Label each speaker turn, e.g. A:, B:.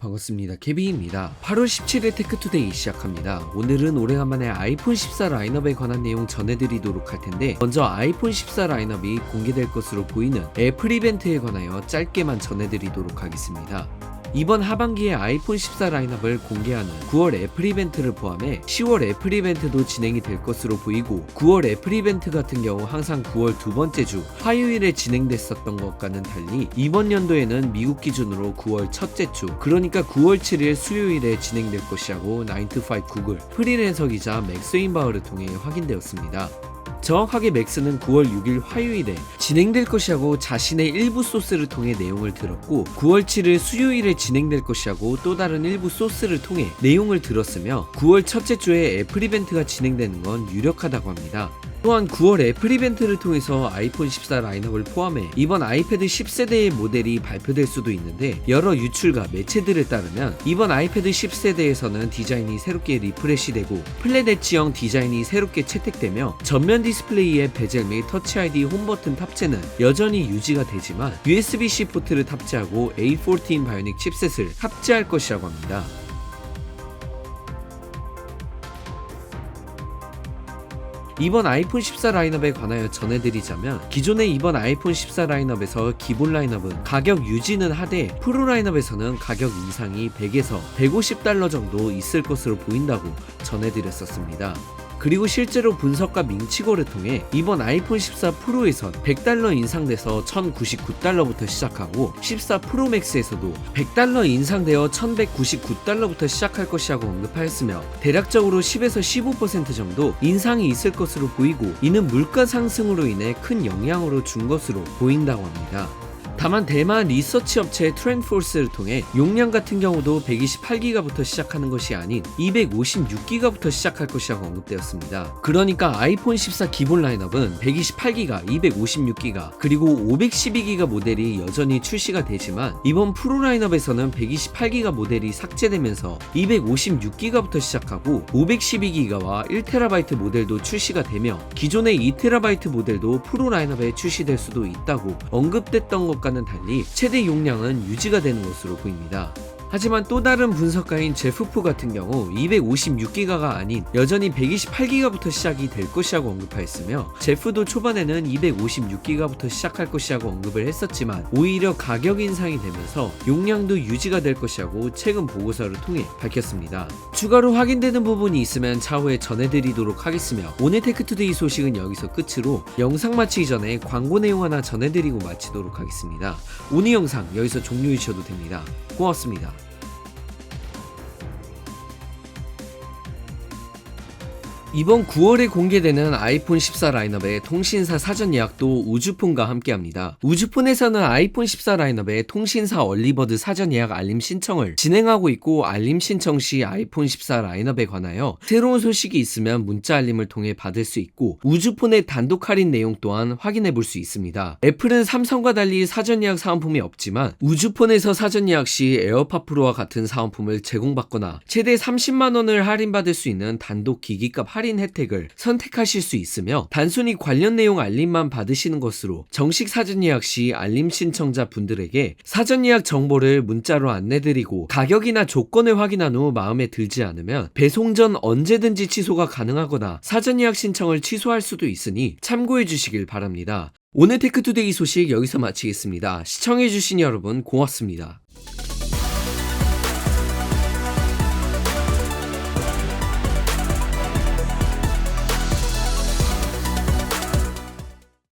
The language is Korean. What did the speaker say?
A: 반갑습니다. 케빈입니다. 8월 17일 테크투데이 시작합니다. 오늘은 오래간만에 아이폰 14 라인업에 관한 내용 전해드리도록 할 텐데, 먼저 아이폰 14 라인업이 공개될 것으로 보이는 애플 이벤트에 관하여 짧게만 전해드리도록 하겠습니다. 이번 하반기에 아이폰 14 라인업을 공개하는 9월 애플 이벤트를 포함해 10월 애플 이벤트도 진행이 될 것으로 보이고, 9월 애플 이벤트 같은 경우 항상 9월 두 번째 주 화요일에 진행됐었던 것과는 달리 이번 연도에는 미국 기준으로 9월 첫째 주, 그러니까 9월 7일 수요일에 진행될 것이라고 9to5 구글 프리랜서 기자 맥스 윈바흐를 통해 확인되었습니다. 정확하게 맥스는 9월 6일 화요일에 진행될 것이라고 자신의 일부 소스를 통해 내용을 들었고, 9월 7일 수요일에 진행될 것이라고 또 다른 일부 소스를 통해 내용을 들었으며, 9월 첫째 주에 애플 이벤트가 진행되는 건 유력하다고 합니다. 또한 9월 애플 이벤트를 통해서 아이폰 14 라인업을 포함해 이번 아이패드 10세대의 모델이 발표될 수도 있는데, 여러 유출과 매체들에 따르면 이번 아이패드 10세대에서는 디자인이 새롭게 리프레시되고 플랫 엣지형 디자인이 새롭게 채택되며, 전면 디스플레이에 베젤 및 터치 아이디 홈 버튼 탑재는 여전히 유지가 되지만 USB-C 포트를 탑재하고 A14 바이오닉 칩셋을 탑재할 것이라고 합니다. 이번 아이폰 14 라인업에 관하여 전해드리자면, 기존의 이번 아이폰 14 라인업에서 기본 라인업은 가격 유지는 하되 프로 라인업에서는 가격 인상이 100에서 150달러 정도 있을 것으로 보인다고 전해드렸었습니다. 그리고 실제로 분석과 밍치고를 통해 이번 아이폰 14 프로에선 100달러 인상돼서 1099달러부터 시작하고, 14 프로 맥스에서도 100달러 인상되어 1199달러부터 시작할 것이라고 언급하였으며, 대략적으로 10에서 15% 정도 인상이 있을 것으로 보이고, 이는 물가 상승으로 인해 큰 영향으로 준 것으로 보인다고 합니다. 다만 대만 리서치 업체 트렌드포스를 통해 용량 같은 경우도 128기가부터 시작하는 것이 아닌 256기가부터 시작할 것이라고 언급되었습니다. 그러니까 아이폰 14 기본 라인업은 128기가, 256기가, 그리고 512기가 모델이 여전히 출시가 되지만, 이번 프로 라인업에서는 128기가 모델이 삭제되면서 256기가부터 시작하고 512기가와 1TB 모델도 출시가 되며, 기존의 2TB 모델도 프로 라인업에 출시될 수도 있다고 언급됐던 것과 는 달리 최대 용량은 유지가 되는 것으로 보입니다. 하지만 또 다른 분석가인 제프프 같은 경우 256기가가 아닌 여전히 128기가부터 시작이 될 것이라고 언급하였으며, 제프도 초반에는 256기가부터 시작할 것이라고 언급을 했었지만 오히려 가격 인상이 되면서 용량도 유지가 될 것이라고 최근 보고서를 통해 밝혔습니다. 추가로 확인되는 부분이 있으면 차후에 전해드리도록 하겠으며, 오늘 테크투데이 소식은 여기서 끝으로 영상 마치기 전에 광고 내용 하나 전해드리고 마치도록 하겠습니다. 오늘 영상 여기서 종료해 주셔도 됩니다. 고맙습니다. 이번 9월에 공개되는 아이폰 14 라인업의 통신사 사전 예약도 우주폰과 함께합니다. 우주폰에서는 아이폰 14 라인업의 통신사 얼리버드 사전 예약 알림 신청을 진행하고 있고, 알림 신청 시 아이폰 14 라인업에 관하여 새로운 소식이 있으면 문자 알림을 통해 받을 수 있고, 우주폰의 단독 할인 내용 또한 확인해 볼 수 있습니다. 애플은 삼성과 달리 사전 예약 사은품이 없지만, 우주폰에서 사전 예약 시 에어팟 프로와 같은 사은품을 제공받거나 최대 30만원을 할인받을 수 있는 단독 기기값 할인 혜택을 선택하실 수 있으며, 단순히 관련 내용 알림만 받으시는 것으로 정식 사전 예약 시 알림 신청자 분들에게 사전 예약 정보를 문자로 안내드리고, 가격이나 조건을 확인한 후 마음에 들지 않으면 배송 전 언제든지 취소가 가능하거나 사전 예약 신청을 취소할 수도 있으니 참고해 주시길 바랍니다. 오늘 테크투데이 소식 여기서 마치겠습니다. 시청해주신 여러분 고맙습니다.